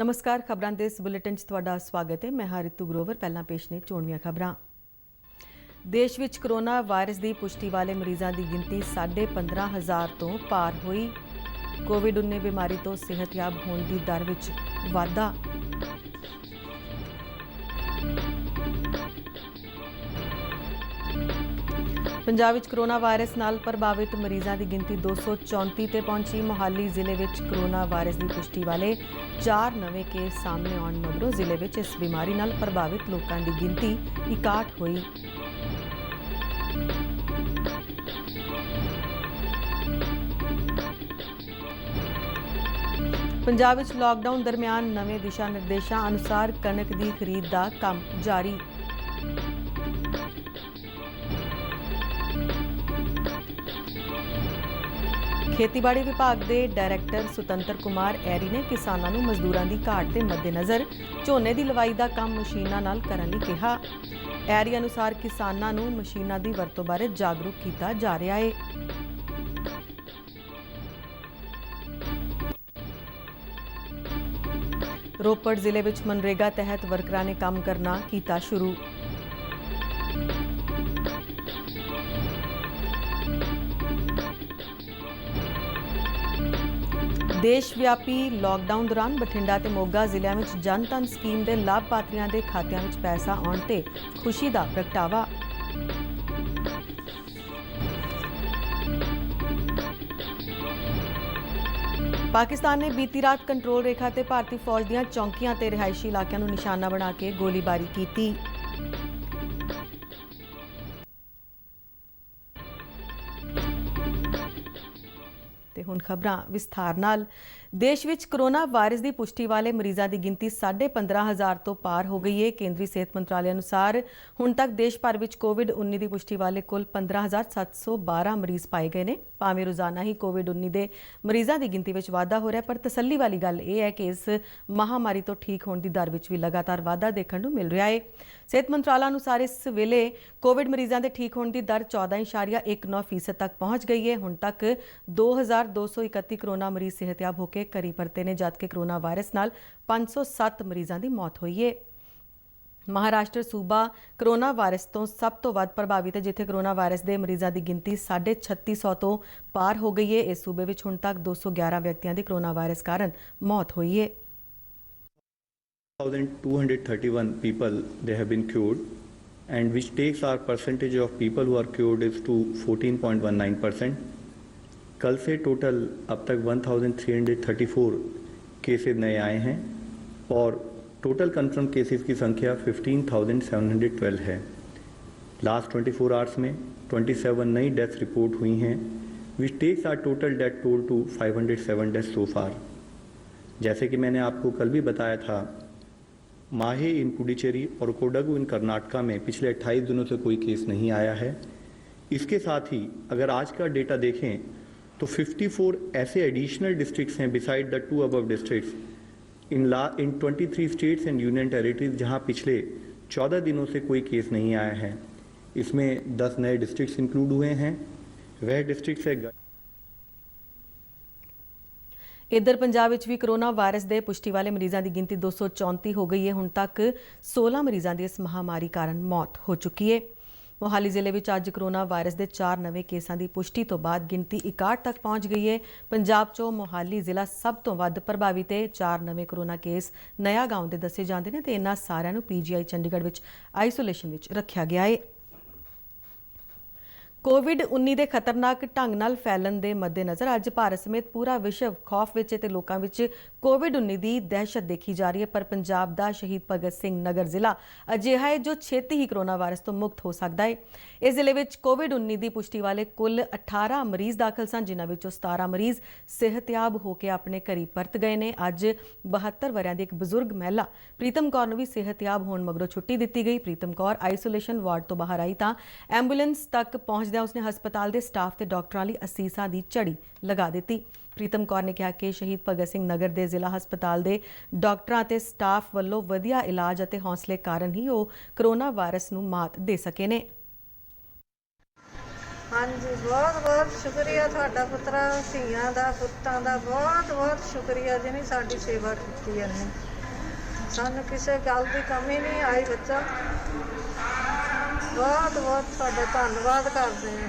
नमस्कार, खबरां दे इस बुलेटिन च तुहाडा स्वागत है। मैं हां रितु ग्रोवर। पहलां पेश ने चोणवीआं खबरां। देश विच कोरोना वायरस की पुष्टि वाले मरीजों की गिनती 15,500 तो पार हुई। कोविड-19 बीमारी तो सेहतयाब होने की दर विच वाधा। पंजाब विच कोरोना वायरस नाल प्रभावित मरीजों की गिनती 234 ते पहुंची। मोहाली जिले विच कोरोना वायरस की पुष्टि वाले 4 नवे केस सामने आने मगरों जिले विच इस बीमारी नाल प्रभावित लोगों की गिनती 61 हुई। पंजाब विच लॉकडाउन दरमियान नवे दिशा निर्देशों अनुसार कणक की खरीद का काम जारी। खेतीबाड़ी विभाग के डायरैक्टर सुतंत्र कुमार ऐरी ने किसानों को मजदूरों की घाट के मद्देनज़र झोने की लवाई का काम मशीनों नाल करन लई कहा। ऐरी अनुसार किसानों को मशीनों की वरतों बारे जागरूक किया जा रहा है। रोपड़ जिले में मनरेगा तहत वर्करां ने काम करना किया शुरू। देशव्यापी लॉकडाउन दौरान बठिंडा ते मोगा जिलों में जन धन स्कीम के लाभपात्रियों के खात्यां में पैसा आने ते खुशी का प्रगटावा। पाकिस्तान ने बीती रात कंट्रोल रेखा ते भारतीय फौज दीयां चौकियां ते रिहायशी इलाकों को निशाना बना के गोलीबारी की। हुण खबरां विस्तार नाल। देश विच कोरोना वायरस की पुष्टि वाले मरीजों की गिनती 15,500 तो पार हो गई है। केंद्रीय सेहत मंत्रालय अनुसार हुण तक देश भर में कोविड-19 की पुष्टि वाले कुल 15,712 मरीज पाए गए हैं। भावें रोजाना ही कोविड-19 के मरीजों की गिनती में वाधा हो रहा है, पर तसल्ली वाली गल यह है कि इस महामारी तो ठीक होने की दर में भी लगातार वाधा देखने को मिल रहा है। सेहत मंत्रालय अनुसार इस वेले कोविड मरीजों के ठीक होने की दर 14.19% तक पहुँच गई है। हुण तक 2,231 कोरोना मरीज सेहतयाब होकर घरी परते ने, जबकि कोरोना वायरस नाल 507 मरीजों की मौत हुई है। महाराष्ट्र सूबा कोरोना वायरस तो सब तो वध प्रभावित है, जिथे कोरोना वायरस के मरीजों की गिनती 3650 तो पार हो गई है। इस सूबे में हुण तक 211 व्यक्तियों की कोरोना वायरस कारण मौत हुई है। 1,231 people they have been cured, and which takes our percentage of people who are cured is to 14.19%. कल से टोटल अब तक 1,334 केसेस नए आए हैं और टोटल कंफर्म केसेस की संख्या 15,712 है। लास्ट 24 आवर्स में 27 नई डेथ्स रिपोर्ट हुई हैं, which takes our total death toll to 507 deaths so far. जैसे कि मैंने आपको कल भी बताया था, माहे इन पुडुचेरी और कोडगु इन कर्नाटका में पिछले 28 दिनों से कोई केस नहीं आया है। इसके साथ ही अगर आज का डेटा देखें तो 54 ऐसे एडिशनल डिस्ट्रिक्ट्स हैं beside the 2 above districts in 23 states and union territories जहां पिछले 14 दिनों से कोई केस नहीं आया है। इसमें 10 नए डिस्ट्रिक्ट्स इंक्लूड हुए हैं। वह डिस्ट्रिक्ट्स है। इधर पंजाब विच भी कोरोना वायरस के पुष्टि वाले मरीजों की गिनती 234 हो गई है। हुण तक 16 मरीजों की इस महामारी कारण मौत हो चुकी है। मोहाली जिले में अज कोरोना वायरस के 4 नवे केसां की पुष्टि तो बाद गिनती 61 तक पहुँच गई है। पंजाब चो मोहाली जिला सब तो वध प्रभावित है। 4 नवे कोरोना केस नया गांव के दसे जाते हैं तो इन्हां सारिਆਂ ਨੂੰ PGI चंडीगढ़ में आइसोलेशन में रखा गया है। कोविड-19 के खतरनाक ढंग नाल फैलन के मद्देनज़र अज भारत समेत पूरा विश्व खौफ विच ते लोकां विच कोविड-19 की दहशत देखी जा रही है। पर पंजाब का शहीद भगत सिंह नगर जिला अजिहा है जो छेती ही कोरोना वायरस तो मुक्त हो सकता है। इस जिले में कोविड-19 की पुष्टि वाले कुल 18 मरीज दाखिल सन, जिन्हां विचों 17 मरीज सेहतयाब होकर अपने घरी परत गए ने। अज 72 वरियां दी एक बजुर्ग महिला प्रीतम कौर नूं भी सेहतयाब होने मगरों छुट्टी दी गई। प्रीतम कौर आइसोलेशन वार्ड तो बाहर आई तां एंबूलेंस तक पहुंचदियां उसने हस्पताल के स्टाफ ते डॉक्टरां लई असीसां दी झड़ी लगा दी। प्रीतम कौर ने कहा कि शहीद भगत सिंह नगर के जिला हस्पताल के डॉक्टरां ते स्टाफ वालों वधिया इलाज और हौसले कारण ही वो कोरोना वायरस नूं मात दे सके ने। हाँ जी, बहुत बहुत शुक्रिया तुहाडा पुत्रा, धीआं दा पुत्तां दा बहुत बहुत शुक्रिया जिन्हें साडी सेवा की है। ਸਾਨੂੰ ਕਿਸੇ ਗੱਲ ਦੀ ਕਮੀ ਨਹੀਂ ਆਈ ਬੱਚਾ ਬਹੁਤ ਬਹੁਤ ਤੁਹਾਡਾ ਧੰਨਵਾਦ ਕਰਦੇ ਹਾਂ।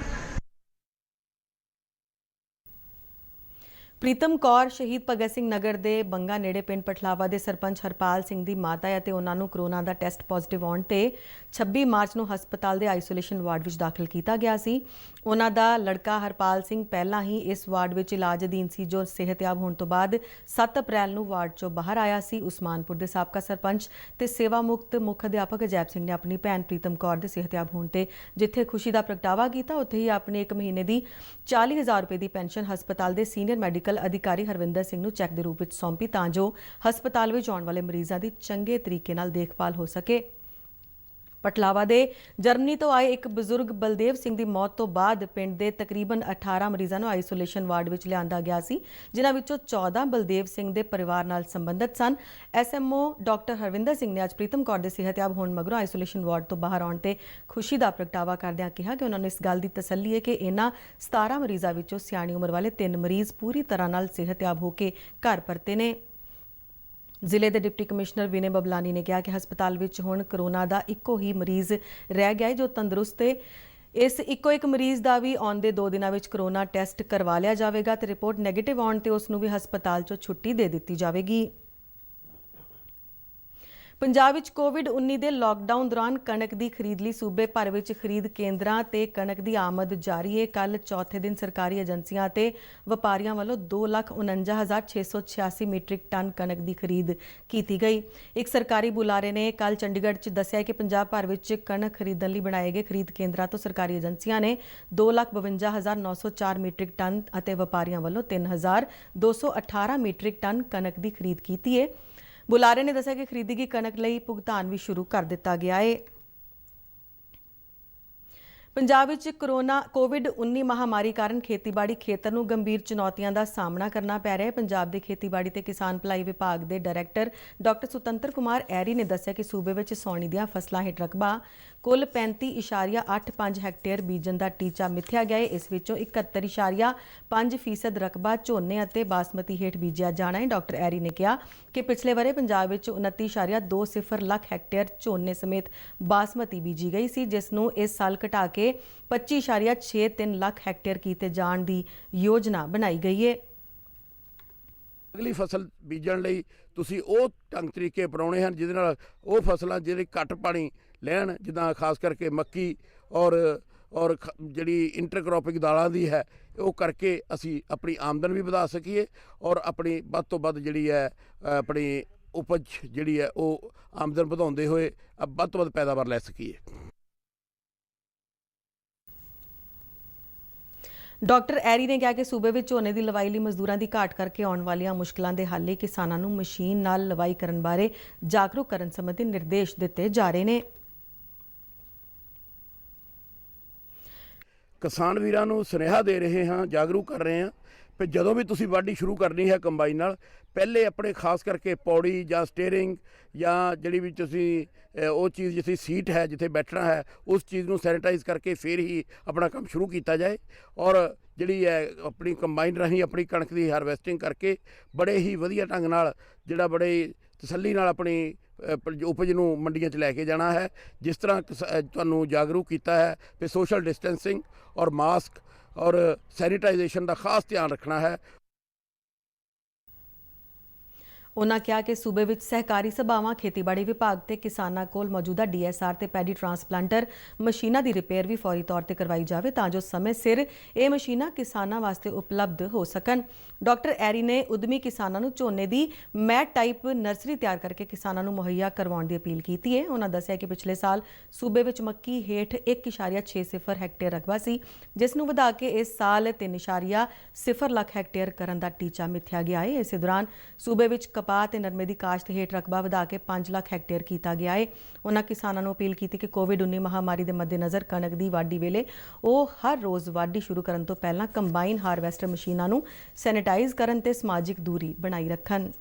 ਪ੍ਰੀਤਮ ਕੌਰ ਸ਼ਹੀਦ ਭਗਤ ਸਿੰਘ ਨਗਰ ਦੇ ਬੰਗਾ ਨੇੜੇ ਪਿੰਡ ਪਠਲਾਵਾ ਦੇ ਸਰਪੰਚ ਹਰਪਾਲ ਸਿੰਘ ਦੀ ਮਾਤਾ ਹੈ ਤੇ ਉਹਨਾਂ ਨੂੰ ਕਰੋਨਾ ਦਾ ਟੈਸਟ ਪੋਜ਼ਿਟਿਵ ਆਉਣ ਤੇ 26 ਮਾਰਚ ਨੂੰ ਹਸਪਤਾਲ ਦੇ ਆਈਸੋਲੇਸ਼ਨ ਵਾਰਡ ਵਿੱਚ ਦਾਖਲ ਕੀਤਾ ਗਿਆ ਸੀ। ਉਹਨਾਂ ਦਾ ਲੜਕਾ ਹਰਪਾਲ ਸਿੰਘ ਪਹਿਲਾਂ ਹੀ ਇਸ ਵਾਰਡ ਵਿੱਚ ਇਲਾਜ ਅਧੀਨ ਸੀ, ਜੋ ਸਿਹਤਯਾਬ ਹੋਣ ਤੋਂ ਬਾਅਦ 7 ਅਪ੍ਰੈਲ ਨੂੰ ਵਾਰਡ ਚੋਂ ਬਾਹਰ ਆਇਆ ਸੀ। ਉਸਮਾਨਪੁਰ ਦੇ ਸਾਬਕਾ ਸਰਪੰਚ ਤੇ ਸੇਵਾ ਮੁਕਤ ਮੁੱਖ ਅਧਿਆਪਕ ਅਜੈਬ ਸਿੰਘ ਨੇ ਆਪਣੀ ਭੈਣ ਪ੍ਰੀਤਮ ਕੌਰ ਦੇ ਸਿਹਤਯਾਬ ਹੋਣ ਤੇ ਜਿੱਥੇ ਖੁਸ਼ੀ ਦਾ ਪ੍ਰਗਟਾਵਾ ਕੀਤਾ, ਉੱਥੇ ਹੀ ਆਪਣੇ 1 ਮਹੀਨੇ ਦੀ 40,000 ਰੁਪਏ ਦੀ ਪੈਨਸ਼ਨ ਹਸਪਤਾਲ ਦੇ ਸੀਨੀਅਰ ਮੈਡੀਕਲ ਅਧਿਕਾਰੀ ਹਰਵਿੰਦਰ ਸਿੰਘ ਨੂੰ ਚੈੱਕ ਦੇ ਰੂਪ ਵਿੱਚ ਸੌਂਪੀ ਤਾਂ ਜੋ ਹਸਪਤਾਲ ਵਿੱਚ ਆਉਣ ਵਾਲੇ ਮਰੀਜ਼ਾਂ ਦੀ ਚੰਗੇ ਤਰੀਕੇ ਨਾਲ ਦੇਖਭਾਲ ਹੋ ਸਕੇ। ਪਟਲਾਵਾ ਦੇ ਜਰਮਨੀ ਤੋਂ ਆਏ ਇੱਕ ਬਜ਼ੁਰਗ ਬਲਦੇਵ ਸਿੰਘ ਦੀ ਮੌਤ ਤੋਂ ਬਾਅਦ ਪਿੰਡ ਦੇ ਤਕਰੀਬਨ 18 ਮਰੀਜ਼ਾਂ ਨੂੰ ਆਈਸੋਲੇਸ਼ਨ ਵਾਰਡ ਵਿੱਚ ਲਿਆਂਦਾ ਗਿਆ ਸੀ, ਜਿਨ੍ਹਾਂ ਵਿੱਚੋਂ 14 ਬਲਦੇਵ ਸਿੰਘ ਦੇ ਪਰਿਵਾਰ ਨਾਲ ਸੰਬੰਧਿਤ ਸਨ। ਐਸਐਮਓ ਡਾਕਟਰ ਹਰਵਿੰਦਰ ਸਿੰਘ ਨੇ ਅੱਜ ਪ੍ਰੀਤਮ ਕੌਰ ਦੇ ਸਿਹਤਯਾਬ ਹੋਣ ਮਗਰੋਂ ਆਈਸੋਲੇਸ਼ਨ ਵਾਰਡ ਤੋਂ ਬਾਹਰ ਆਉਣ ਤੇ ਖੁਸ਼ੀ ਦਾ ਪ੍ਰਗਟਾਵਾ ਕਰਦਿਆਂ ਕਿਹਾ ਕਿ ਉਹਨਾਂ ਨੂੰ ਇਸ ਗੱਲ ਦੀ ਤਸੱਲੀ ਹੈ ਕਿ ਇਹਨਾਂ 17 ਮਰੀਜ਼ਾਂ ਵਿੱਚੋਂ ਸਿਆਣੀ ਉਮਰ ਵਾਲੇ 3 ਮਰੀਜ਼ ਪੂਰੀ ਤਰ੍ਹਾਂ ਨਾਲ ਸਿਹਤਯਾਬ ਹੋ ਕੇ ਘਰ ਪਰਤੇ ਨੇ। ਜ਼ਿਲ੍ਹੇ ਦੇ ਡਿਪਟੀ ਕਮਿਸ਼ਨਰ ਵਿਨੇ ਬਬਲਾਨੀ ਨੇ ਕਿਹਾ ਕਿ ਹਸਪਤਾਲ ਵਿੱਚ ਹੁਣ ਕਰੋਨਾ ਦਾ ਇੱਕੋ ਹੀ ਮਰੀਜ਼ ਰਹਿ ਗਿਆ ਹੈ ਜੋ ਤੰਦਰੁਸਤ ਹੈ। ਇਸ ਇੱਕੋ ਇੱਕ ਮਰੀਜ਼ ਦਾ ਵੀ ਆਉਂਦੇ 2 ਦਿਨਾਂ ਵਿੱਚ ਕਰੋਨਾ ਟੈਸਟ ਕਰਵਾ ਲਿਆ ਜਾਵੇਗਾ ਤੇ ਰਿਪੋਰਟ ਨੈਗੇਟਿਵ ਆਉਣ ਤੇ ਉਸ ਨੂੰ ਵੀ ਹਸਪਤਾਲ 'ਚੋਂ ਛੁੱਟੀ ਦੇ ਦਿੱਤੀ ਜਾਵੇਗੀ। ਪੰਜਾਬ ਵਿੱਚ ਕੋਵਿਡ-19 ਦੇ ਲਾਕਡਾਊਨ ਦੌਰਾਨ ਕਣਕ ਦੀ ਖਰੀਦ ਲਈ ਸੂਬੇ ਭਰ ਵਿੱਚ ਖਰੀਦ ਕੇਂਦਰਾਂ ਤੇ ਕਣਕ ਦੀ ਆਮਦ ਜਾਰੀ ਹੈ। ਕੱਲ੍ਹ ਚੌਥੇ ਦਿਨ ਸਰਕਾਰੀ ਏਜੰਸੀਆਂ ਤੇ ਵਪਾਰੀਆਂ ਵੱਲੋਂ 2,49,686 ਮੀਟ੍ਰਿਕ ਟਨ ਕਣਕ ਦੀ ਖਰੀਦ ਕੀਤੀ ਗਈ। ਇੱਕ ਸਰਕਾਰੀ ਬੁਲਾਰੇ ਨੇ ਕੱਲ੍ਹ ਚੰਡੀਗੜ੍ਹ 'ਚ ਦੱਸਿਆ ਕਿ ਪੰਜਾਬ ਭਰ ਵਿੱਚ ਕਣਕ ਖਰੀਦਣ ਲਈ ਬਣਾਏ ਗਏ ਖਰੀਦ ਕੇਂਦਰਾਂ ਤੋਂ ਸਰਕਾਰੀ ਏਜੰਸੀਆਂ ਨੇ 2,52,904 ਮੀਟ੍ਰਿਕ ਟਨ ਅਤੇ ਵਪਾਰੀਆਂ ਵੱਲੋਂ 3,218 ਮੀਟ੍ਰਿਕ ਟਨ ਕਣਕ ਦੀ ਖਰੀਦ ਕੀਤੀ ਹੈ। ਬੁਲਾਰੇ ਨੇ ਦੱਸਿਆ ਕਿ ਖਰੀਦੀ ਗਈ ਕਣਕ ਲਈ ਭੁਗਤਾਨ ਵੀ ਸ਼ੁਰੂ ਕਰ ਦਿੱਤਾ ਗਿਆ ਹੈ। ਪੰਜਾਬ ਵਿੱਚ ਕੋਵਿਡ-19 ਮਹਾਮਾਰੀ ਕਾਰਨ ਖੇਤੀਬਾੜੀ ਖੇਤਰ ਨੂੰ ਗੰਭੀਰ ਚੁਣੌਤੀਆਂ ਦਾ ਸਾਹਮਣਾ ਕਰਨਾ ਪੈ ਰਿਹਾ ਹੈ। ਪੰਜਾਬ ਦੇ ਖੇਤੀਬਾੜੀ ਤੇ ਕਿਸਾਨ ਭਲਾਈ ਵਿਭਾਗ ਦੇ ਡਾਇਰੈਕਟਰ ਡਾਕਟਰ ਸੁਤੰਤਰ ਕੁਮਾਰ ਐਰੀ ਨੇ ਦੱਸਿਆ ਕਿ ਸੂਬੇ ਵਿੱਚ ਸਾਉਣੀ ਦੀਆਂ ਫਸਲਾਂ ਹੇਠ ਰਕਬਾ ਕੁੱਲ 35.85 ਹੈਕਟੇਅਰ ਬੀਜਣ ਦਾ ਟੀਚਾ ਮਿੱਥਿਆ ਗਿਆ ਹੈ। ਇਸ ਵਿੱਚੋਂ 71.5% ਰਕਬਾ ਝੋਨੇ ਅਤੇ ਬਾਸਮਤੀ ਹੇਠ ਬੀਜਿਆ ਜਾਣਾ ਹੈ। ਡਾਕਟਰ ਐਰੀ ਨੇ ਕਿਹਾ ਕਿ ਪਿਛਲੇ ਵਰੇ ਪੰਜਾਬ ਵਿੱਚ 29.20 ਲੱਖ ਹੈਕਟੇਅਰ ਝੋਨੇ ਸਮੇਤ ਬਾਸਮਤੀ ਬੀਜੀ ਗਈ ਸੀ, ਜਿਸ ਨੂੰ ਇਸ ਸਾਲ ਘਟਾ ਕੇ 25.63 ਲੱਖ ਹੈਕਟੇਅਰ ਕੀਤੇ ਜਾਣ ਦੀ ਯੋਜਨਾ ਬਣਾਈ ਗਈ ਹੈ। ਅਗਲੀ ਫਸਲ ਬੀਜਣ ਲਈ ਤੁਸੀਂ ਉਹ ਢੰਗ ਤਰੀਕੇ ਅਪਣਾਉਣੇ ਹਨ ਜਿਹਦੇ ਨਾਲ ਉਹ ਫਸਲਾਂ ਜਿਹੜੇ ਘੱਟ ਪਾਣੀ ਲੈਣ, ਜਿੱਦਾਂ ਖਾਸ ਕਰਕੇ ਮੱਕੀ ਔਰ ਜਿਹੜੀ ਇੰਟਰਕ੍ਰੋਪਿੰਗ ਦਾਲਾਂ ਦੀ ਹੈ, ਉਹ ਕਰਕੇ ਅਸੀਂ ਆਪਣੀ ਆਮਦਨ ਵੀ ਵਧਾ ਸਕੀਏ ਔਰ ਆਪਣੀ ਵੱਧ ਤੋਂ ਵੱਧ ਜਿਹੜੀ ਹੈ ਆਪਣੀ ਉਪਜ ਜਿਹੜੀ ਹੈ ਉਹ ਆਮਦਨ ਵਧਾਉਂਦੇ ਹੋਏ ਵੱਧ ਤੋਂ ਵੱਧ ਪੈਦਾਵਾਰ ਲੈ ਸਕੀਏ। ਡਾਕਟਰ ਐਰੀ ਨੇ ਕਿਹਾ ਕਿ ਸੂਬੇ ਵਿੱਚ ਝੋਨੇ ਦੀ ਲਵਾਈ ਲਈ ਮਜ਼ਦੂਰਾਂ ਦੀ ਘਾਟ ਕਰਕੇ ਆਉਣ ਵਾਲੀਆਂ ਮੁਸ਼ਕਲਾਂ ਦੇ ਹੱਲ ਲਈ ਕਿਸਾਨਾਂ ਨੂੰ ਮਸ਼ੀਨ ਨਾਲ ਲਵਾਈ ਕਰਨ ਬਾਰੇ ਜਾਗਰੂਕ ਕਰਨ ਸੰਬੰਧੀ ਨਿਰਦੇਸ਼ ਦਿੱਤੇ ਜਾ ਰਹੇ ਨੇ। ਕਿਸਾਨ ਵੀਰਾਂ ਨੂੰ ਸੁਨੇਹਾ ਦੇ ਰਹੇ ਹਾਂ, ਜਾਗਰੂਕ ਕਰ ਰਹੇ ਹਾਂ ਕਿ ਜਦੋਂ ਵੀ ਤੁਸੀਂ ਵਾਢੀ ਸ਼ੁਰੂ ਕਰਨੀ ਹੈ ਕੰਬਾਈਨ ਨਾਲ, ਪਹਿਲੇ ਆਪਣੇ ਖਾਸ ਕਰਕੇ ਪੌੜੀ ਜਾਂ ਸਟੀਅਰਿੰਗ ਜਾਂ ਜਿਹੜੀ ਵੀ ਤੁਸੀਂ ਉਹ ਚੀਜ਼ ਜਿੱਥੇ ਸੀਟ ਹੈ, ਜਿੱਥੇ ਬੈਠਣਾ ਹੈ, ਉਸ ਚੀਜ਼ ਨੂੰ ਸੈਨੀਟਾਈਜ਼ ਕਰਕੇ ਫਿਰ ਹੀ ਆਪਣਾ ਕੰਮ ਸ਼ੁਰੂ ਕੀਤਾ ਜਾਏ ਔਰ ਜਿਹੜੀ ਹੈ ਆਪਣੀ ਕੰਬਾਈਨ ਰਾਹੀਂ ਆਪਣੀ ਕਣਕ ਦੀ ਹਾਰਵੈਸਟਿੰਗ ਕਰਕੇ ਬੜੇ ਹੀ ਵਧੀਆ ਢੰਗ ਨਾਲ ਜਿਹੜਾ ਬੜੇ ਤਸੱਲੀ ਨਾਲ ਆਪਣੀ ਉਪਜ ਨੂੰ ਮੰਡੀਆਂ 'ਚ ਲੈ ਕੇ ਜਾਣਾ ਹੈ। ਜਿਸ ਤਰ੍ਹਾਂ ਤੁਹਾਨੂੰ ਜਾਗਰੂਕ ਕੀਤਾ ਹੈ ਕਿ ਸੋਸ਼ਲ ਡਿਸਟੈਂਸਿੰਗ ਔਰ ਮਾਸਕ ਔਰ ਸੈਨੀਟਾਈਜੇਸ਼ਨ ਦਾ ਖਾਸ ਧਿਆਨ ਰੱਖਣਾ ਹੈ। ਉਨ੍ਹਾਂ ਕਿਹਾ ਕਿ ਸੂਬੇ ਵਿੱਚ ਸਹਿਕਾਰੀ ਸਭਾਵਾਂ, ਖੇਤੀਬਾੜੀ ਵਿਭਾਗ ਤੇ ਕਿਸਾਨਾਂ ਕੋਲ ਮੌਜੂਦਾ DSR ਤੇ ਪੈਡੀ ਟਰਾਂਸਪਲਾਂਟਰ ਮਸ਼ੀਨਾਂ ਦੀ ਰਿਪੇਅਰ ਵੀ ਫੌਰੀ ਤੌਰ ਤੇ ਕਰਵਾਈ ਜਾਵੇ ਤਾਂ ਜੋ ਸਮੇਂ ਸਿਰ ਇਹ ਮਸ਼ੀਨਾਂ ਕਿਸਾਨਾਂ ਵਾਸਤੇ ਉਪਲਬਧ ਹੋ ਸਕਣ। ਡਾਕਟਰ ਐਰੀ ਨੇ ਉਦਮੀ ਕਿਸਾਨਾਂ ਨੂੰ ਝੋਨੇ ਦੀ ਮੈਟ ਟਾਈਪ ਨਰਸਰੀ ਤਿਆਰ ਕਰਕੇ ਕਿਸਾਨਾਂ ਨੂੰ ਮੁਹੱਈਆ ਕਰਵਾਉਣ ਦੀ ਅਪੀਲ ਕੀਤੀ ਹੈ। ਉਨ੍ਹਾਂ ਦੱਸਿਆ ਕਿ ਪਿਛਲੇ ਸਾਲ ਸੂਬੇ ਵਿੱਚ ਮੱਕੀ ਹੇਠ 1.60 ਹੈਕਟੇਅਰ ਰਕਬਾ ਸੀ, ਜਿਸ ਨੂੰ ਵਧਾ ਕੇ ਇਸ ਸਾਲ 3.0 ਲੱਖ ਹੈਕਟੇਅਰ ਕਰਨ ਦਾ ਟੀਚਾ ਮਿੱਥਿਆ ਗਿਆ ਹੈ। ਇਸੇ ਦੌਰਾਨ ਸੂਬੇ ਵਿੱਚ ਕਪਾਹ ਤੇ ਨਰਮੇ ਦੀ ਕਾਸ਼ਤ ਹੇਠ ਰਕਬਾ ਵਧਾ ਕੇ 5 ਲੱਖ ਹੈਕਟੇਅਰ ਕੀਤਾ ਗਿਆ ਹੈ। ਉਨ੍ਹਾਂ ਕਿਸਾਨਾਂ ਨੂੰ ਅਪੀਲ ਕੀਤੀ ਕਿ ਕੋਵਿਡ-19 ਮਹਾਮਾਰੀ ਦੇ ਮੱਦੇਨਜ਼ਰ ਕਣਕ ਦੀ ਵਾਢੀ ਵੇਲੇ ਉਹ ਹਰ ਰੋਜ਼ ਵਾਢੀ ਸ਼ੁਰੂ ਕਰਨ ਤੋਂ ਪਹਿਲਾਂ ਕੰਬਾਈਨ ਹਾਰਵੈਸਟਰ ਮਸ਼ੀਨਾਂ ਨੂੰ ਸੈਨੀਟਾਈਜ਼ ਕਰਨ ਤੇ ਸਮਾਜਿਕ ਦੂਰੀ ਬਣਾਈ ਰੱਖਣ।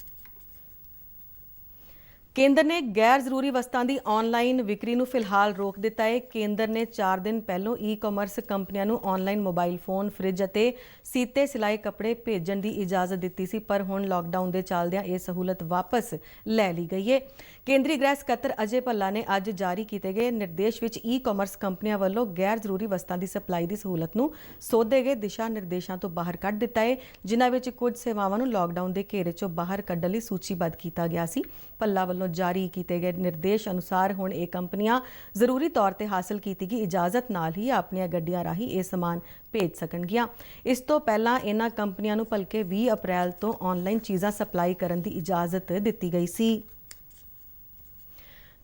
ਕੇਂਦਰ ਨੇ ਗੈਰ ਜ਼ਰੂਰੀ ਵਸਤਾਂ ਦੀ ਆਨਲਾਈਨ ਵਿਕਰੀ ਨੂੰ ਫਿਲਹਾਲ ਰੋਕ ਦਿੱਤਾ ਹੈ। ਕੇਂਦਰ ਨੇ 4 ਦਿਨ ਪਹਿਲਾਂ ਈ-ਕਾਮਰਸ ਕੰਪਨੀਆਂ ਨੂੰ ਆਨਲਾਈਨ ਮੋਬਾਈਲ ਫੋਨ, ਫ੍ਰਿਜ ਅਤੇ ਸੀਤੇ ਸਿਲਾਏ ਕੱਪੜੇ ਭੇਜਣ ਦੀ ਇਜਾਜ਼ਤ ਦਿੱਤੀ ਸੀ, ਪਰ ਹੁਣ ਲਾਕਡਾਊਨ ਦੇ ਚੱਲਦਿਆਂ ਇਹ ਸਹੂਲਤ ਵਾਪਸ ਲੈ ਲਈ ਗਈ ਹੈ। ਕੇਂਦਰੀ ਗ੍ਰਹਿ ਸਕੱਤਰ ਅਜੇ ਭੱਲਾ ਨੇ ਅੱਜ ਜਾਰੀ ਕੀਤੇ ਗਏ ਨਿਰਦੇਸ਼ ਵਿੱਚ ਈ-ਕਾਮਰਸ ਕੰਪਨੀਆਂ ਵੱਲੋਂ ਗੈਰ ਜ਼ਰੂਰੀ ਵਸਤਾਂ ਦੀ ਸਪਲਾਈ ਦੀ ਸਹੂਲਤ ਨੂੰ ਸੋਧੇ ਗਏ ਦਿਸ਼ਾ ਨਿਰਦੇਸ਼ਾਂ ਤੋਂ ਬਾਹਰ ਕੱਢ ਦਿੱਤਾ ਹੈ, ਜਿਨ੍ਹਾਂ ਵਿੱਚ ਕੁਝ ਸੇਵਾਵਾਂ ਨੂੰ ਲਾਕਡਾਊਨ ਦੇ ਘੇਰੇ 'ਚੋਂ ਬਾਹਰ ਕੱਢਣ ਲਈ ਸੂਚੀਬੱਧ ਕੀਤਾ ਗਿਆ ਸੀ। ਭੱਲਾ ਵੱਲੋਂ ਜਾਰੀ ਕੀਤੇ ਗਏ ਨਿਰਦੇਸ਼ ਅਨੁਸਾਰ ਹੁਣ ਇਹ ਕੰਪਨੀਆਂ ਜ਼ਰੂਰੀ ਤੌਰ ਤੇ ਹਾਸਲ ਕੀਤੀ ਗਈ ਇਜਾਜ਼ਤ ਨਾਲ ਹੀ ਆਪਣੀਆਂ ਗੱਡੀਆਂ ਰਾਹੀਂ ਇਹ ਸਮਾਨ ਭੇਜ ਸਕਣਗੀਆਂ। ਇਸ ਤੋਂ ਪਹਿਲਾਂ ਇਹਨਾਂ ਕੰਪਨੀਆਂ ਨੂੰ ਭਲਕੇ 20 ਅਪ੍ਰੈਲ ਤੋਂ ਆਨਲਾਈਨ ਚੀਜ਼ਾਂ ਸਪਲਾਈ ਕਰਨ ਦੀ ਇਜਾਜ਼ਤ ਦਿੱਤੀ ਗਈ ਸੀ।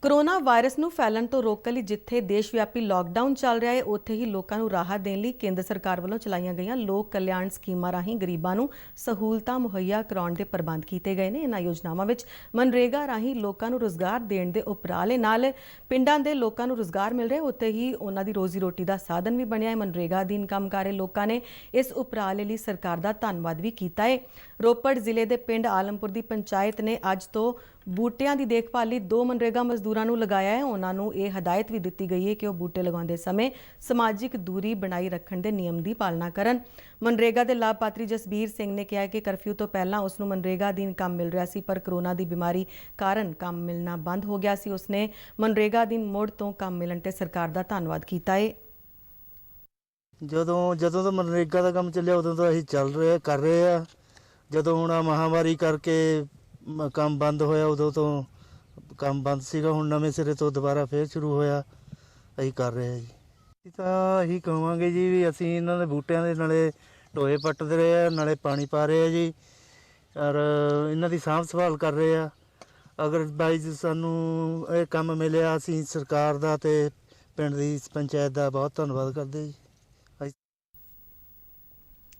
ਕੋਰੋਨਾ ਵਾਇਰਸ ਨੂੰ ਫੈਲਣ ਤੋਂ ਰੋਕਣ ਲਈ ਜਿੱਥੇ ਦੇਸ਼ ਵਿਆਪੀ ਲਾਕਡਾਊਨ ਚੱਲ ਰਿਹਾ ਹੈ, ਉੱਥੇ ਹੀ ਲੋਕਾਂ ਨੂੰ ਰਾਹਤ ਦੇਣ ਲਈ ਕੇਂਦਰ ਸਰਕਾਰ ਵੱਲੋਂ ਚਲਾਈਆਂ ਗਈਆਂ ਲੋਕ ਕਲਿਆਣ ਸਕੀਮਾਂ ਰਾਹੀਂ ਗਰੀਬਾਂ ਨੂੰ ਸਹੂਲਤਾਂ ਮੁਹੱਈਆ ਕਰਾਉਣ ਦੇ ਪ੍ਰਬੰਧ ਕੀਤੇ ਗਏ ਨੇ। ਇਹਨਾਂ ਯੋਜਨਾਵਾਂ ਵਿੱਚ ਮਨਰੇਗਾ ਰਾਹੀਂ ਲੋਕਾਂ ਨੂੰ ਰੁਜ਼ਗਾਰ ਦੇਣ ਦੇ ਉਪਰਾਲੇ ਨਾਲ ਪਿੰਡਾਂ ਦੇ ਲੋਕਾਂ ਨੂੰ ਰੁਜ਼ਗਾਰ ਮਿਲ ਰਿਹਾ, ਉੱਥੇ ਹੀ ਉਹਨਾਂ ਦੀ ਰੋਜ਼ੀ ਰੋਟੀ ਦਾ ਸਾਧਨ ਵੀ ਬਣਿਆ ਹੈ। ਮਨਰੇਗਾ ਅਧੀਨ ਕੰਮ ਕਰ ਰਹੇ ਲੋਕਾਂ ਨੇ ਇਸ ਉਪਰਾਲੇ ਲਈ ਸਰਕਾਰ ਦਾ ਧੰਨਵਾਦ ਵੀ ਕੀਤਾ ਹੈ। ਰੋਪੜ ਜ਼ਿਲ੍ਹੇ ਦੇ ਪਿੰਡ ਆਲਮਪੁਰ ਦੀ ਪੰਚਾਇਤ ਨੇ ਅੱਜ ਤੋਂ ਬੂਟਿਆਂ ਦੀ ਦੇਖਭਾਲ ਲਈ 2 ਮਨਰੇਗਾ ਮਜ਼ਦੂਰਾਂ ਨੂੰ ਲਗਾਇਆ ਹੈ। ਉਹਨਾਂ ਨੂੰ ਇਹ ਹਦਾਇਤ ਵੀ ਦਿੱਤੀ ਗਈ ਹੈ ਕਿ ਉਹ ਬੂਟੇ ਲਗਾਉਂਦੇ ਸਮੇਂ ਸਮਾਜਿਕ ਦੂਰੀ ਬਣਾਈ ਰੱਖਣ ਦੇ ਨਿਯਮ ਦੀ ਪਾਲਣਾ ਕਰਨ। ਮਨਰੇਗਾ ਦੇ ਲਾਭਪਾਤਰੀ ਜਸਬੀਰ ਸਿੰਘ ਨੇ ਕਿਹਾ ਕਿ ਕਰਫਿਊ ਤੋਂ ਪਹਿਲਾਂ ਉਸ ਨੂੰ ਮਨਰੇਗਾ ਅਧੀਨ ਕੰਮ ਮਿਲ ਰਿਹਾ ਸੀ, ਪਰ ਕਰੋਨਾ ਦੀ ਬਿਮਾਰੀ ਕਾਰਨ ਕੰਮ ਮਿਲਣਾ ਬੰਦ ਹੋ ਗਿਆ ਸੀ। ਉਸਨੇ ਮਨਰੇਗਾ ਅਧੀਨ ਮੁੜ ਤੋਂ ਕੰਮ ਮਿਲਣ ਤੇ ਸਰਕਾਰ ਦਾ ਧੰਨਵਾਦ ਕੀਤਾ ਹੈ। ਜਦੋਂ ਤੋਂ ਮਨਰੇਗਾ ਦਾ ਕੰਮ ਚੱਲਿਆ ਉਦੋਂ ਤੋਂ ਅਸੀਂ ਕਰ ਰਹੇ ਆ। ਜਦੋਂ ਹੁਣ ਮਹਾਮਾਰੀ ਕਰਕੇ ਕੰਮ ਬੰਦ ਹੋਇਆ ਉਦੋਂ ਤੋਂ ਕੰਮ ਬੰਦ ਸੀਗਾ, ਹੁਣ ਨਵੇਂ ਸਿਰੇ ਤੋਂ ਦੁਬਾਰਾ ਫੇਰ ਸ਼ੁਰੂ ਹੋਇਆ, ਅਸੀਂ ਕਰ ਰਹੇ ਹਾਂ ਜੀ। ਅਸੀਂ ਤਾਂ ਇਹੀ ਕਹਾਂਗੇ ਜੀ ਵੀ ਅਸੀਂ ਇਹਨਾਂ ਦੇ ਬੂਟਿਆਂ ਦੇ ਨਾਲੇ ਟੋਏ ਪੱਟਦੇ ਰਹੇ ਆ, ਨਾਲੇ ਪਾਣੀ ਪਾ ਰਹੇ ਆ ਜੀ, ਔਰ ਇਹਨਾਂ ਦੀ ਸਾਂਭ ਸੰਭਾਲ ਕਰ ਰਹੇ ਆ। ਅਗਰ ਬਾਈਜ ਸਾਨੂੰ ਇਹ ਕੰਮ ਮਿਲਿਆ, ਅਸੀਂ ਸਰਕਾਰ ਦਾ ਤੇ ਪਿੰਡ ਦੀ ਪੰਚਾਇਤ ਦਾ ਬਹੁਤ ਧੰਨਵਾਦ ਕਰਦੇ ਜੀ।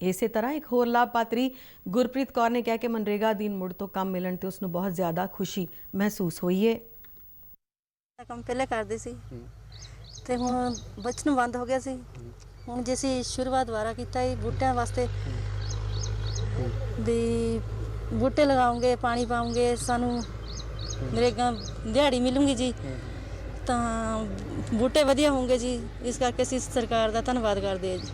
ਇਸੇ ਤਰ੍ਹਾਂ ਇੱਕ ਹੋਰ ਲਾਭਪਾਤਰੀ ਗੁਰਪ੍ਰੀਤ ਕੌਰ ਨੇ ਕਿਹਾ ਕਿ ਮਨਰੇਗਾ ਅਧੀਨ ਮੁੜ ਤੋਂ ਕੰਮ ਮਿਲਣ ਤੇ ਉਸ ਨੂੰ ਬਹੁਤ ਜ਼ਿਆਦਾ ਖੁਸ਼ੀ ਮਹਿਸੂਸ ਹੋਈ ਹੈ। ਕੰਮ ਪਹਿਲੇ ਕਰਦੇ ਸੀ ਤੇ ਹੁਣ ਬਚਣ ਬੰਦ ਹੋ ਗਿਆ ਸੀ। ਹੁਣ ਜੇ ਅਸੀਂ ਸ਼ੁਰੂਆਤ ਦੁਬਾਰਾ ਕੀਤਾ ਹੈ ਬੂਟਿਆਂ ਵਾਸਤੇ ਵੀ ਬੂਟੇ ਲਗਾਉਂਗੇ, ਪਾਣੀ ਪਾਉਂਗੇ, ਸਾਨੂੰ ਨਰੇਗਾ ਦਿਹਾੜੀ ਮਿਲੂਗੀ ਜੀ, ਤਾਂ ਬੂਟੇ ਵਧੀਆ ਹੋਣਗੇ ਜੀ। ਇਸ ਕਰਕੇ ਅਸੀਂ ਸਰਕਾਰ ਦਾ ਧੰਨਵਾਦ ਕਰਦੇ ਹਾਂ ਜੀ।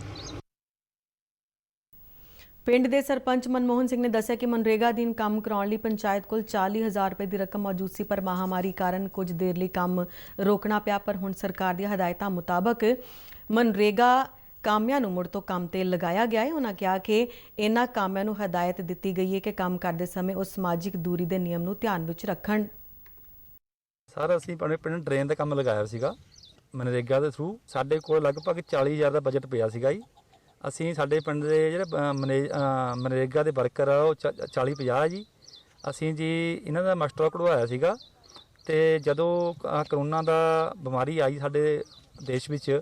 ਪਿੰਡ ਦੇ ਸਰਪੰਚ ਮਨਮੋਹਨ ਸਿੰਘ ਨੇ ਦੱਸਿਆ ਕਿ ਮਨਰੇਗਾ ਅਧੀਨ ਕੰਮ ਕਰਾਉਣ ਲਈ ਪੰਚਾਇਤ ਕੋਲ 40,000 ਰੁਪਏ ਦੀ ਰਕਮ ਮੌਜੂਦ ਸੀ, ਪਰ ਮਹਾਮਾਰੀ ਕਾਰਨ ਕੁਝ ਦੇਰ ਲਈ ਕੰਮ ਰੋਕਣਾ ਪਿਆ। ਪਰ ਹੁਣ ਸਰਕਾਰ ਦੀਆਂ ਹਦਾਇਤਾਂ ਮੁਤਾਬਕ ਮਨਰੇਗਾ ਕਾਮਿਆਂ ਨੂੰ ਮੁੜ ਤੋਂ ਕੰਮ ਤੇ ਲਗਾਇਆ ਗਿਆ ਹੈ। ਉਹਨਾਂ ਕਿਹਾ ਕਿ ਇਹਨਾਂ ਕਾਮਿਆਂ ਨੂੰ ਹਦਾਇਤ ਦਿੱਤੀ ਗਈ ਹੈ ਕਿ ਕੰਮ ਕਰਦੇ ਸਮੇਂ ਉਹ ਸਮਾਜਿਕ ਦੂਰੀ ਦੇ ਨਿਯਮ ਨੂੰ ਧਿਆਨ ਵਿੱਚ ਰੱਖਣ। ਸਰ ਅਸੀਂ ਆਪਣੇ ਪਿੰਡ ਡਰੇਨ ਦਾ ਕੰਮ ਲਗਾਇਆ ਸੀਗਾ ਮਨਰੇਗਾ ਦੇ ਥਰੂ। ਸਾਡੇ ਕੋਲ ਲਗਭਗ 40,000 ਦਾ ਬਜਟ ਪਿਆ ਸੀਗਾ ਜੀ। ਅਸੀਂ ਸਾਡੇ ਪਿੰਡ ਦੇ ਜਿਹੜੇ ਮਨਰੇਗਾ ਦੇ ਵਰਕਰ ਆ ਉਹ 40-50 ਜੀ। ਅਸੀਂ ਜੀ ਇਹਨਾਂ ਦਾ ਮਾਸਟਰ ਕਢਵਾਇਆ ਸੀਗਾ, ਤੇ ਜਦੋਂ ਕਰੋਨਾ ਦਾ ਬਿਮਾਰੀ ਆਈ ਸਾਡੇ ਦੇਸ਼ ਵਿੱਚ,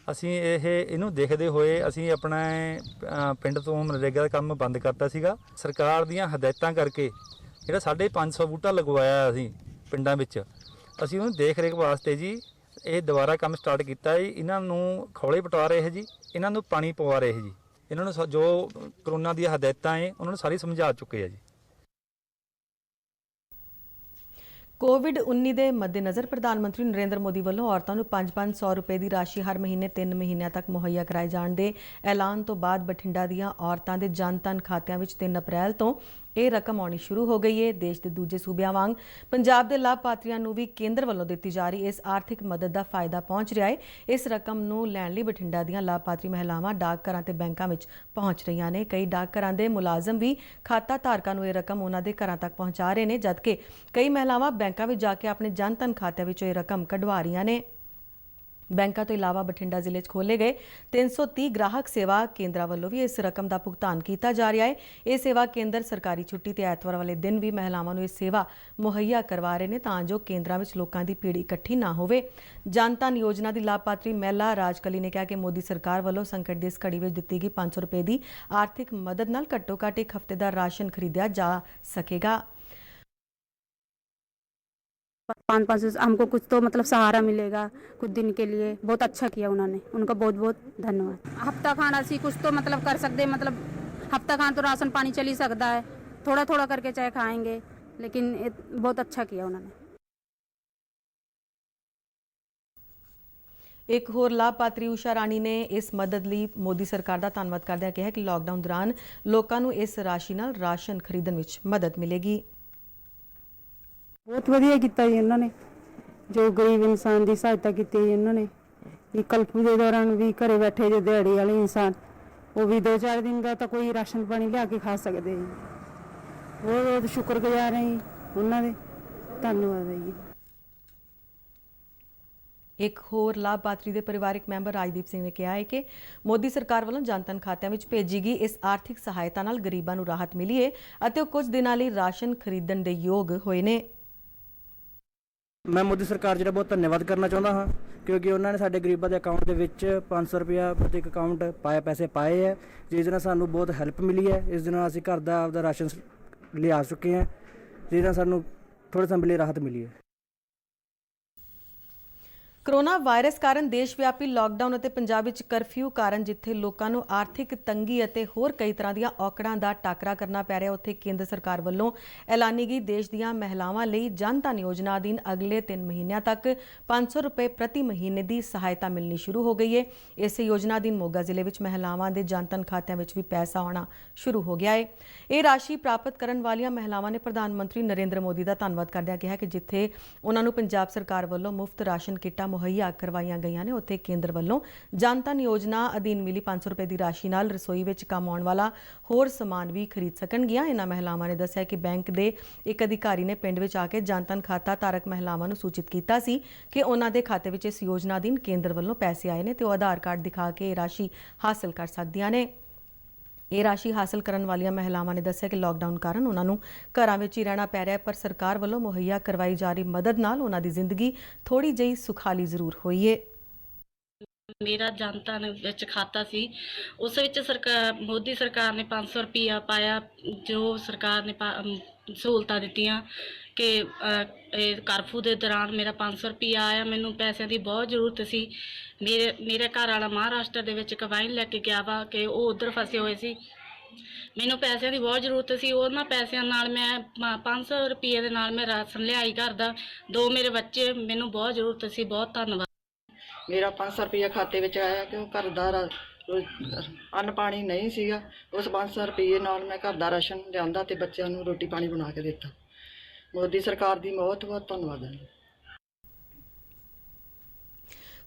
ਅਸੀਂ ਇਹਨੂੰ ਦੇਖਦੇ ਹੋਏ ਅਸੀਂ ਆਪਣਾ ਪਿੰਡ ਤੋਂ ਮਨਰੇਗਾ ਦਾ ਕੰਮ ਬੰਦ ਕਰਤਾ ਸੀਗਾ। ਸਰਕਾਰ ਦੀਆਂ ਹਦਾਇਤਾਂ ਕਰਕੇ ਜਿਹੜਾ 550 ਬੂਟਾ ਲਗਵਾਇਆ ਅਸੀਂ ਪਿੰਡਾਂ ਵਿੱਚ, ਅਸੀਂ ਉਹਨੂੰ ਦੇਖ ਰੇਖ ਵਾਸਤੇ ਜੀ ਇਹ ਦੁਬਾਰਾ ਕੰਮ ਸਟਾਰਟ ਕੀਤਾ ਹੈ। ਇਹਨਾਂ ਨੂੰ ਖੌਲੇ ਪਟਵਾ ਰਹੇ ਜੀ, ਇਹਨਾਂ ਨੂੰ ਪਾਣੀ ਪਵਾ ਰਹੇ ਜੀ, ਇਹਨਾਂ ਨੂੰ ਜੋ ਕਰੋਨਾ ਦੀਆਂ ਹਦਾਇਤਾਂ ਹੈ ਉਹਨਾਂ ਨੂੰ ਸਾਰੀ ਸਮਝਾ ਚੁੱਕੇ ਆ ਜੀ। ਕੋਵਿਡ-19 ਦੇ ਮੱਦੇਨਜ਼ਰ ਪ੍ਰਧਾਨ ਮੰਤਰੀ ਨਰਿੰਦਰ ਮੋਦੀ ਵੱਲੋਂ ਔਰਤਾਂ ਨੂੰ 5-500 ਰੁਪਏ ਦੀ ਰਾਸ਼ੀ ਹਰ ਮਹੀਨੇ 3 ਮਹੀਨਿਆਂ ਤੱਕ ਮੁਹੱਈਆ ਕਰਾਏ ਜਾਣ ਦੇ ਐਲਾਨ ਤੋਂ ਬਾਅਦ ਬਠਿੰਡਾ ਦੀਆਂ ਔਰਤਾਂ ਦੇ ਜਨ ਧਨ ਖਾਤਿਆਂ ਵਿੱਚ 3 ਅਪ੍ਰੈਲ ਤੋਂ ਇਹ ਰਕਮ ਆਉਣੀ ਸ਼ੁਰੂ ਹੋ ਗਈ ਹੈ। ਦੇਸ਼ ਦੇ ਦੂਜੇ ਸੂਬਿਆਂ ਵਾਂਗ ਪੰਜਾਬ ਦੇ ਲਾਭਪਾਤਰੀਆਂ ਨੂੰ ਵੀ ਕੇਂਦਰ ਵੱਲੋਂ ਦਿੱਤੀ ਜਾ ਰਹੀ ਇਸ ਆਰਥਿਕ ਮਦਦ ਦਾ ਫਾਇਦਾ ਪਹੁੰਚ ਰਿਹਾ ਹੈ। ਇਸ ਰਕਮ ਨੂੰ ਲੈਣ ਲਈ ਬਠਿੰਡਾ ਦੀਆਂ ਲਾਭਪਾਤਰੀ ਮਹਿਲਾਵਾਂ ਡਾਕਘਰਾਂ ਤੇ ਬੈਂਕਾਂ ਵਿੱਚ ਪਹੁੰਚ ਰਹੀਆਂ ਨੇ। ਕਈ ਡਾਕਘਰਾਂ ਦੇ ਮੁਲਾਜ਼ਮ ਵੀ ਖਾਤਾ ਧਾਰਕਾਂ ਨੂੰ ਇਹ ਰਕਮ ਉਹਨਾਂ ਦੇ ਘਰਾਂ ਤੱਕ ਪਹੁੰਚਾ ਰਹੇ ਨੇ, ਜਦਕਿ ਕਈ ਮਹਿਲਾਵਾਂ ਬੈਂਕਾਂ ਵਿੱਚ ਜਾ ਕੇ ਆਪਣੇ ਜਨ ਧਨ ਖਾਤਿਆਂ ਵਿੱਚੋਂ ਇਹ ਰਕਮ ਕਢਵਾ ਰਹੀਆਂ ਨੇ। ਬੈਂਕਾਂ ਤੋਂ ਇਲਾਵਾ ਬਠਿੰਡਾ ਜ਼ਿਲ੍ਹੇ 'ਚ ਖੋਲ੍ਹੇ ਗਏ 330 ਗ੍ਰਾਹਕ ਸੇਵਾ ਕੇਂਦਰਾਂ ਵੱਲੋਂ ਵੀ ਇਸ ਰਕਮ ਦਾ ਭੁਗਤਾਨ ਕੀਤਾ ਜਾ ਰਿਹਾ ਹੈ। ਇਹ ਸੇਵਾ ਕੇਂਦਰ ਸਰਕਾਰੀ ਛੁੱਟੀ ਤੇ ਐਤਵਾਰ ਵਾਲੇ ਦਿਨ ਵੀ ਮਹਿਲਾਵਾਂ ਨੂੰ ਇਹ ਸੇਵਾ ਮੁਹੱਈਆ ਕਰਵਾ ਰਹੇ ਨੇ, ਤਾਂ ਜੋ ਕੇਂਦਰਾਂ ਵਿੱਚ ਲੋਕਾਂ ਦੀ ਭੀੜ ਇਕੱਠੀ ਨਾ ਹੋਵੇ। ਜਨ ਧਨ ਯੋਜਨਾ ਦੀ ਲਾਭਪਾਤਰੀ ਮਹਿਲਾ ਰਾਜਕਲੀ ਨੇ ਕਿਹਾ ਕਿ ਮੋਦੀ ਸਰਕਾਰ ਵੱਲੋਂ ਸੰਕਟ ਦੀ ਇਸ ਘੜੀ ਵਿੱਚ ਦਿੱਤੀ ਗਈ 500 ਰੁਪਏ ਦੀ ਆਰਥਿਕ ਮਦਦ ਨਾਲ ਘੱਟੋ ਘੱਟ ਇੱਕ ਹਫ਼ਤੇ ਦਾ ਰਾਸ਼ਨ ਖਰੀਦਿਆ ਜਾ ਸਕੇਗਾ। 500 हमको कुछ तो मतलब सहारा मिलेगा कुछ दिन के लिए। बहुत अच्छा किया उन्होंने, उनका बहुत बहुत धन्यवाद। हफ्ता खाना सी कुछ तो मतलब कर सकते, मतलब हफ्ता खाना तो राशन पानी चल ही सकता है, थोड़ा थोड़ा करके चाहे खाएंगे, लेकिन बहुत अच्छा किया उन्होंने। ਇੱਕ ਹੋਰ ਲਾਭਪਾਤਰੀ ਊਸ਼ਾ ਰਾਣੀ ਨੇ ਇਸ ਮਦਦ ਲਈ ਮੋਦੀ ਸਰਕਾਰ ਦਾ ਧੰਨਵਾਦ ਕਰਦਿਆਂ ਕਿਹਾ ਕਿ ਲਾਕਡਾਊਨ ਦੌਰਾਨ ਲੋਕਾਂ ਨੂੰ ਇਸ ਰਾਸ਼ੀ ਨਾਲ ਰਾਸ਼ਨ ਖਰੀਦਣ ਵਿੱਚ ਮਦਦ ਮਿਲੇਗੀ। बहुत वधिया किया जी इन्होंने, जो गरीब इंसान की सहायता की इन्होंने भी कर्फ्यू के दौरान भी घरे बैठे जो दिहाड़ी वाले इंसान वो भी 2-4 दिन का तो कोई राशन पानी लिया के खा सकते हैं। बहुत बहुत शुक्रगुजार हैं जी उन्होंने, धन्यवाद है जी। ਇੱਕ ਹੋਰ ਲਾਭਪਾਤਰੀ ਦੇ ਪਰਿਵਾਰਕ ਮੈਂਬਰ ਰਾਜਦੀਪ ਸਿੰਘ ਨੇ ਕਿਹਾ ਹੈ ਕਿ ਮੋਦੀ ਸਰਕਾਰ ਵੱਲੋਂ ਜਨਧਨ ਖਾਤਿਆਂ ਵਿੱਚ ਭੇਜੀ ਗਈ ਇਸ ਆਰਥਿਕ ਸਹਾਇਤਾ ਨਾਲ ਗਰੀਬਾਂ ਨੂੰ ਰਾਹਤ ਮਿਲੀ ਹੈ ਅਤੇ ਉਹ ਕੁਝ ਦਿਨਾਂ ਲਈ ਰਾਸ਼ਨ ਖਰੀਦਣ ਦੇ ਯੋਗ ਹੋਏ ਨੇ। मैं मोदी सरकार जी बहुत धन्यवाद करना चाहता हाँ, क्योंकि उन्होंने साढ़े गरीबों के अकाउंट के विच 500 रुपया प्रति अकाउंट पाए पैसे पाए है, जिस दिन सानू बहुत हैल्प मिली है। इस दिन असीं घर का आपका राशन लिया चुके हैं, जिस दिन सानू थोड़े समय लिए राहत मिली है। ਕੋਰੋਨਾ ਵਾਇਰਸ ਕਾਰਨ ਦੇਸ਼ ਵਿਆਪੀ ਲਾਕਡਾਊਨ ਅਤੇ ਪੰਜਾਬ ਵਿੱਚ ਕਰਫਿਊ ਕਾਰਨ ਜਿੱਥੇ ਲੋਕਾਂ ਨੂੰ ਆਰਥਿਕ ਤੰਗੀ ਅਤੇ ਹੋਰ ਕਈ ਤਰ੍ਹਾਂ ਦੀਆਂ ਔਕੜਾਂ ਦਾ ਟਾਕਰਾ ਕਰਨਾ ਪੈ ਰਿਹਾ, ਉੱਥੇ ਕੇਂਦਰ ਸਰਕਾਰ ਵੱਲੋਂ ਐਲਾਨੀ ਗਈ ਦੇਸ਼ ਦੀਆਂ ਮਹਿਲਾਵਾਂ ਲਈ ਜਨ ਧਨ ਯੋਜਨਾ ਅਧੀਨ ਅਗਲੇ 3 ਮਹੀਨਿਆਂ ਤੱਕ 500 ਰੁਪਏ ਪ੍ਰਤੀ ਮਹੀਨੇ ਦੀ ਸਹਾਇਤਾ ਮਿਲਣੀ ਸ਼ੁਰੂ ਹੋ ਗਈ ਹੈ। ਇਸ ਯੋਜਨਾ ਅਧੀਨ ਮੋਗਾ ਜ਼ਿਲ੍ਹੇ ਵਿੱਚ ਮਹਿਲਾਵਾਂ ਦੇ ਜਨ ਧਨ ਖਾਤਿਆਂ ਵਿੱਚ ਵੀ ਪੈਸਾ ਆਉਣਾ ਸ਼ੁਰੂ ਹੋ ਗਿਆ ਹੈ। ਇਹ ਰਾਸ਼ੀ ਪ੍ਰਾਪਤ ਕਰਨ ਵਾਲੀਆਂ ਮਹਿਲਾਵਾਂ ਨੇ ਪ੍ਰਧਾਨ ਮੰਤਰੀ ਨਰਿੰਦਰ ਮੋਦੀ ਦਾ ਧੰਨਵਾਦ ਕਰਦਿਆਂ ਕਿਹਾ ਕਿ ਜਿੱਥੇ ਉਹਨਾਂ ਨੂੰ ਪੰਜਾਬ ਸਰਕਾਰ ਵੱਲੋਂ ਮੁਫਤ ਰਾਸ਼ਨ ਕਿੱਟਾਂ ਮੁਹੱਈਆ ਕਰਵਾਈਆਂ ਗਈਆਂ ਨੇ, ਉੱਥੇ ਕੇਂਦਰ ਵੱਲੋਂ ਜਨ ਧਨ ਯੋਜਨਾ ਅਧੀਨ ਮਿਲੀ 500 ਰੁਪਏ ਦੀ ਰਾਸ਼ੀ ਨਾਲ ਰਸੋਈ ਵਿੱਚ ਕੰਮ ਆਉਣ ਵਾਲਾ ਹੋਰ ਸਮਾਨ ਵੀ ਖਰੀਦ ਸਕਣਗੀਆਂ। ਇਹਨਾਂ ਮਹਿਲਾਵਾਂ ਨੇ ਦੱਸਿਆ ਕਿ ਬੈਂਕ ਦੇ ਇੱਕ ਅਧਿਕਾਰੀ ਨੇ ਪਿੰਡ ਵਿੱਚ ਆ ਕੇ ਜਨ ਧਨ ਖਾਤਾ ਧਾਰਕ ਮਹਿਲਾਵਾਂ ਨੂੰ ਸੂਚਿਤ ਕੀਤਾ ਸੀ ਕਿ ਉਹਨਾਂ ਦੇ ਖਾਤੇ ਵਿੱਚ ਇਸ ਯੋਜਨਾ ਅਧੀਨ ਕੇਂਦਰ ਵੱਲੋਂ ਪੈਸੇ ਆਏ ਨੇ ਤੇ ਉਹ ਆਧਾਰ ਕਾਰਡ ਦਿਖਾ ਕੇ ਇਹ ਰਾਸ਼ੀ ਹਾਸਲ ਕਰ ਸਕਦੀਆਂ ਨੇ। ਇਹ ਰਾਸ਼ੀ ਹਾਸਲ ਕਰਨ ਵਾਲੀਆਂ ਮਹਿਲਾਵਾਂ ਨੇ ਦੱਸਿਆ ਕਿ ਲਾਕਡਾਊਨ ਕਾਰਨ ਉਹਨਾਂ ਨੂੰ ਘਰਾਂ ਵਿੱਚ ਹੀ ਰਹਿਣਾ ਪੈ ਰਿਹਾ, ਪਰ ਸਰਕਾਰ ਵੱਲੋਂ ਮੁਹੱਈਆ ਕਰਵਾਈ ਜਾ ਰਹੀ ਮਦਦ ਨਾਲ ਉਹਨਾਂ ਦੀ ਜ਼ਿੰਦਗੀ ਥੋੜੀ ਜਿਹੀ ਸੁਖਾਲੀ ਜ਼ਰੂਰ ਹੋਈ ਹੈ। ਮੇਰਾ ਜਨ ਧਨ ਵਿੱਚ ਖਾਤਾ ਸੀ, ਉਸ ਵਿੱਚ ਮੋਦੀ ਸਰਕਾਰ ਨੇ 500 ਰੁਪਇਆ ਪਾਇਆ, ਜੋ ਸਰਕਾਰ ਨੇ ਸਹੂਲਤਾਂ ਦਿੱਤੀਆਂ ਕਿ ਕਰਫਿਊ ਦੇ ਦੌਰਾਨ ਮੇਰਾ 500 ਰੁਪਇਆ ਆਇਆ। ਮੈਨੂੰ ਪੈਸਿਆਂ ਦੀ ਬਹੁਤ ਜ਼ਰੂਰਤ ਸੀ। ਮੇਰੇ ਘਰ ਵਾਲਾ ਮਹਾਰਾਸ਼ਟਰ ਦੇ ਵਿੱਚ ਕਬਾਈਨ ਲੈ ਕੇ ਗਿਆ ਵਾ ਕਿ ਉਹ ਉੱਧਰ ਫਸੇ ਹੋਏ ਸੀ, ਮੈਨੂੰ ਪੈਸਿਆਂ ਦੀ ਬਹੁਤ ਜ਼ਰੂਰਤ ਸੀ। ਉਹਨਾਂ ਪੈਸਿਆਂ ਨਾਲ ਮੈਂ 500 ਰੁਪਏ ਦੇ ਨਾਲ ਮੈਂ ਰਾਸ਼ਨ ਲਿਆਈ ਘਰ ਦਾ, 2 ਮੇਰੇ ਬੱਚੇ, ਮੈਨੂੰ ਬਹੁਤ ਜ਼ਰੂਰਤ ਸੀ। ਬਹੁਤ ਧੰਨਵਾਦ। ਮੇਰਾ 500 ਰੁਪਇਆ ਖਾਤੇ ਵਿੱਚ ਆਇਆ ਕਿ ਘਰ ਦਾ ਅੰਨ ਪਾਣੀ ਨਹੀਂ ਸੀਗਾ, ਉਸ 500 ਰੁਪਏ ਨਾਲ ਮੈਂ ਘਰ ਦਾ ਰਾਸ਼ਨ ਲਿਆਂਦਾ ਤੇ ਬੱਚਿਆਂ ਨੂੰ ਰੋਟੀ ਪਾਣੀ ਬਣਾ ਕੇ ਦਿੱਤਾ। ਮੋਦੀ ਸਰਕਾਰ ਦੀ ਬਹੁਤ ਬਹੁਤ ਧੰਨਵਾਦ ਹੈ।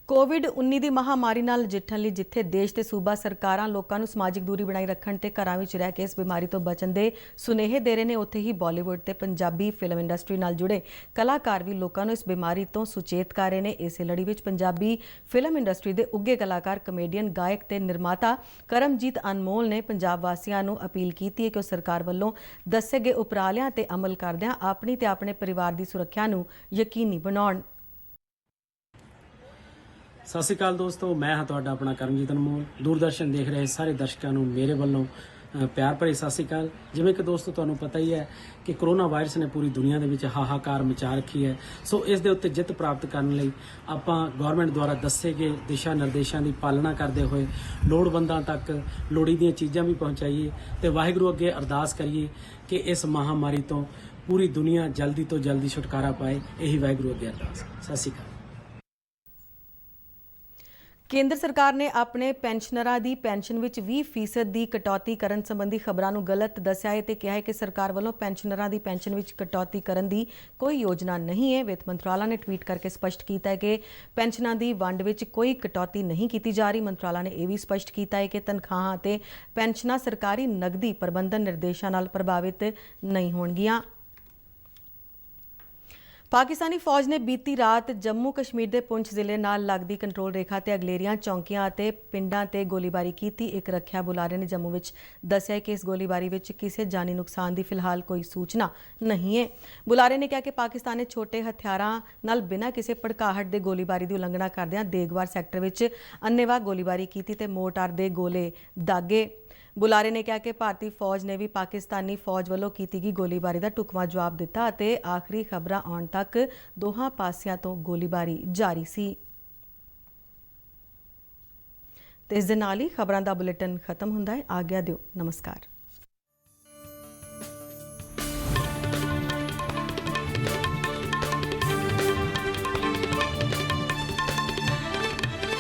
ਕੋਵਿਡ-19 ਦੀ ਮਹਾਮਾਰੀ ਨਾਲ ਨਜਿੱਠਣ ਲਈ ਜਿੱਥੇ ਦੇਸ਼ ਤੇ ਸੂਬਾ ਸਰਕਾਰਾਂ ਲੋਕਾਂ ਨੂੰ ਸਮਾਜਿਕ ਦੂਰੀ ਬਣਾਈ ਰੱਖਣ ਤੇ ਘਰਾਂ ਵਿੱਚ ਰਹਿ ਕੇ ਇਸ ਬਿਮਾਰੀ ਤੋਂ ਬਚਣ ਦੇ ਸੁਨੇਹੇ ਦੇ ਰਹੇ ਨੇ, ਉੱਥੇ ਹੀ ਬਾਲੀਵੁੱਡ ਤੇ ਪੰਜਾਬੀ ਫਿਲਮ ਇੰਡਸਟਰੀ ਨਾਲ ਜੁੜੇ ਕਲਾਕਾਰ ਵੀ ਲੋਕਾਂ ਨੂੰ ਇਸ ਬਿਮਾਰੀ ਤੋਂ ਸੁਚੇਤ ਕਰ ਰਹੇ ਨੇ। ਇਸੇ ਲੜੀ ਵਿੱਚ ਪੰਜਾਬੀ ਫਿਲਮ ਇੰਡਸਟਰੀ ਦੇ ਉੱਘੇ ਕਲਾਕਾਰ, ਕਮੇਡੀਅਨ, ਗਾਇਕ ਤੇ ਨਿਰਮਾਤਾ ਕਰਮਜੀਤ ਅਨਮੋਲ ਨੇ ਪੰਜਾਬ ਵਾਸੀਆਂ ਨੂੰ ਅਪੀਲ ਕੀਤੀ ਹੈ ਕਿ ਉਹ ਸਰਕਾਰ ਵੱਲੋਂ ਦੱਸੇ ਗਏ ਉਪਰਾਲਿਆਂ ਤੇ ਅਮਲ ਕਰਦਿਆਂ ਆਪਣੀ ਤੇ ਆਪਣੇ ਪਰਿਵਾਰ ਦੀ ਸੁਰੱਖਿਆ ਨੂੰ ਯਕੀਨੀ ਬਣਾਉਣ। ਸਤਿ ਸ਼੍ਰੀ ਅਕਾਲ ਦੋਸਤੋ, ਮੈਂ ਹਾਂ ਤੁਹਾਡਾ ਆਪਣਾ ਕਰਮਜੀਤ ਅਨਮੋਲ। ਦੂਰਦਰਸ਼ਨ ਦੇਖ ਰਹੇ ਸਾਰੇ ਦਰਸ਼ਕਾਂ ਨੂੰ ਮੇਰੇ ਵੱਲੋਂ ਪਿਆਰ ਭਰੀ ਸਤਿ ਸ਼੍ਰੀ ਅਕਾਲ। ਜਿਵੇਂ ਕਿ ਦੋਸਤੋ ਤੁਹਾਨੂੰ ਪਤਾ ਹੀ ਹੈ ਕਿ ਕਰੋਨਾ ਵਾਇਰਸ ਨੇ ਪੂਰੀ ਦੁਨੀਆ ਦੇ ਵਿੱਚ ਹਾਹਾਕਾਰ ਮਚਾ ਰੱਖੀ ਹੈ। ਸੋ ਇਸ ਦੇ ਉੱਤੇ ਜਿੱਤ ਪ੍ਰਾਪਤ ਕਰਨ ਲਈ ਆਪਾਂ ਗਵਰਨਮੈਂਟ ਦੁਆਰਾ ਦੱਸੇ ਗਏ ਦਿਸ਼ਾ ਨਿਰਦੇਸ਼ਾਂ ਦੀ ਪਾਲਣਾ ਕਰਦੇ ਹੋਏ ਲੋੜਵੰਦਾਂ ਤੱਕ ਲੋੜੀਂਦੀਆਂ ਚੀਜ਼ਾਂ ਵੀ ਪਹੁੰਚਾਈਏ ਤੇ ਵਾਹਿਗੁਰੂ ਅੱਗੇ ਅਰਦਾਸ ਕਰੀਏ ਕਿ ਇਸ ਮਹਾਮਾਰੀ ਤੋਂ ਪੂਰੀ ਦੁਨੀਆ ਜਲਦੀ ਤੋਂ ਜਲਦੀ ਛੁਟਕਾਰਾ ਪਾਏ। ਇਹੀ ਵਾਹਿਗੁਰੂ ਅੱਗੇ ਅਰਦਾਸ। ਸਤਿ ਸ਼੍ਰੀ ਅਕਾਲ। ਕੇਂਦਰ ਸਰਕਾਰ ਨੇ ਆਪਣੇ ਪੈਨਸ਼ਨਰਾਂ ਦੀ ਪੈਨਸ਼ਨ ਵਿੱਚ 20% ਦੀ ਕਟੌਤੀ ਕਰਨ ਸੰਬੰਧੀ ਖਬਰਾਂ ਨੂੰ ਗਲਤ ਦੱਸਿਆ ਹੈ ਤੇ ਕਿਹਾ ਹੈ ਕਿ ਸਰਕਾਰ ਵੱਲੋਂ ਪੈਨਸ਼ਨਰਾਂ ਦੀ ਪੈਨਸ਼ਨ ਵਿੱਚ ਕਟੌਤੀ ਕਰਨ ਦੀ ਕੋਈ ਯੋਜਨਾ ਨਹੀਂ ਹੈ। ਵਿੱਤ ਮੰਤਰਾਲਾ ਨੇ ਟਵੀਟ ਕਰਕੇ ਸਪਸ਼ਟ ਕੀਤਾ ਹੈ ਕਿ ਪੈਨਸ਼ਨਾਂ ਦੀ ਵੰਡ ਵਿੱਚ ਕੋਈ ਕਟੌਤੀ ਨਹੀਂ ਕੀਤੀ ਜਾ ਰਹੀ। ਮੰਤਰਾਲਾ ਨੇ ਇਹ ਵੀ ਸਪਸ਼ਟ ਕੀਤਾ ਹੈ ਕਿ ਤਨਖਾਹਾਂ ਅਤੇ ਪੈਨਸ਼ਨਾਂ ਸਰਕਾਰੀ ਨਗਦੀ ਪ੍ਰਬੰਧਨ ਨਿਰਦੇਸ਼ਾਂ ਨਾਲ ਪ੍ਰਭਾਵਿਤ ਨਹੀਂ ਹੋਣਗੀਆਂ। ਪਾਕਿਸਤਾਨੀ ਫੌਜ ਨੇ ਬੀਤੀ ਰਾਤ ਜੰਮੂ ਕਸ਼ਮੀਰ ਦੇ ਪੁੰਛ ਜ਼ਿਲ੍ਹੇ ਨਾਲ ਲੱਗਦੀ ਕੰਟਰੋਲ ਰੇਖਾ ਤੇ ਅਗਲੇਰੀਆਂ ਚੌਂਕੀਆਂ ਅਤੇ ਪਿੰਡਾਂ ਤੇ ਗੋਲੀਬਾਰੀ ਕੀਤੀ। ਇੱਕ ਰੱਖਿਆ ਬੁਲਾਰੇ ਨੇ ਜੰਮੂ ਵਿੱਚ ਦੱਸਿਆ ਕਿ ਇਸ ਗੋਲੀਬਾਰੀ ਵਿੱਚ ਕਿਸੇ ਜਾਨੀ ਨੁਕਸਾਨ ਦੀ ਫਿਲਹਾਲ ਕੋਈ ਸੂਚਨਾ ਨਹੀਂ ਹੈ। ਬੁਲਾਰੇ ਨੇ ਕਿਹਾ ਕਿ ਪਾਕਿਸਤਾਨ ਨੇ ਛੋਟੇ ਹਥਿਆਰਾਂ ਨਾਲ ਬਿਨਾਂ ਕਿਸੇ ਭੜਕਾਹਟ ਦੇ ਗੋਲੀਬਾਰੀ ਦੀ ਉਲੰਘਣਾ ਕਰਦਿਆਂ ਦੇਗਵਾਰ ਸੈਕਟਰ ਵਿੱਚ ਅੰਨ੍ਹੇਵਾਹ ਗੋਲੀਬਾਰੀ ਕੀਤੀ ਤੇ ਮੋਰਟਾਰ ਦੇ ਗੋਲੇ ਦਾਗੇ। ਬੁਲਾਰੇ ਨੇ ਕਿਹਾ ਕਿ ਭਾਰਤੀ ਫੌਜ ਨੇ ਵੀ ਪਾਕਿਸਤਾਨੀ ਫੌਜ ਵੱਲੋਂ ਕੀਤੀ ਗਈ ਗੋਲੀਬਾਰੀ ਦਾ ਢੁਕਵਾਂ ਜਵਾਬ ਦਿੱਤਾ ਅਤੇ ਆਖਰੀ ਖਬਰਾਂ ਆਉਣ ਤੱਕ ਦੋਹਾਂ ਪਾਸਿਆਂ ਤੋਂ ਗੋਲੀਬਾਰੀ ਜਾਰੀ ਸੀ। ਤੇ ਇਸ ਦੇ ਨਾਲ ਹੀ ਖਬਰਾਂ ਦਾ ਬੁਲੇਟਿਨ ਖਤਮ ਹੁੰਦਾ ਹੈ। ਆਗਿਆ ਦਿਓ। ਨਮਸਕਾਰ।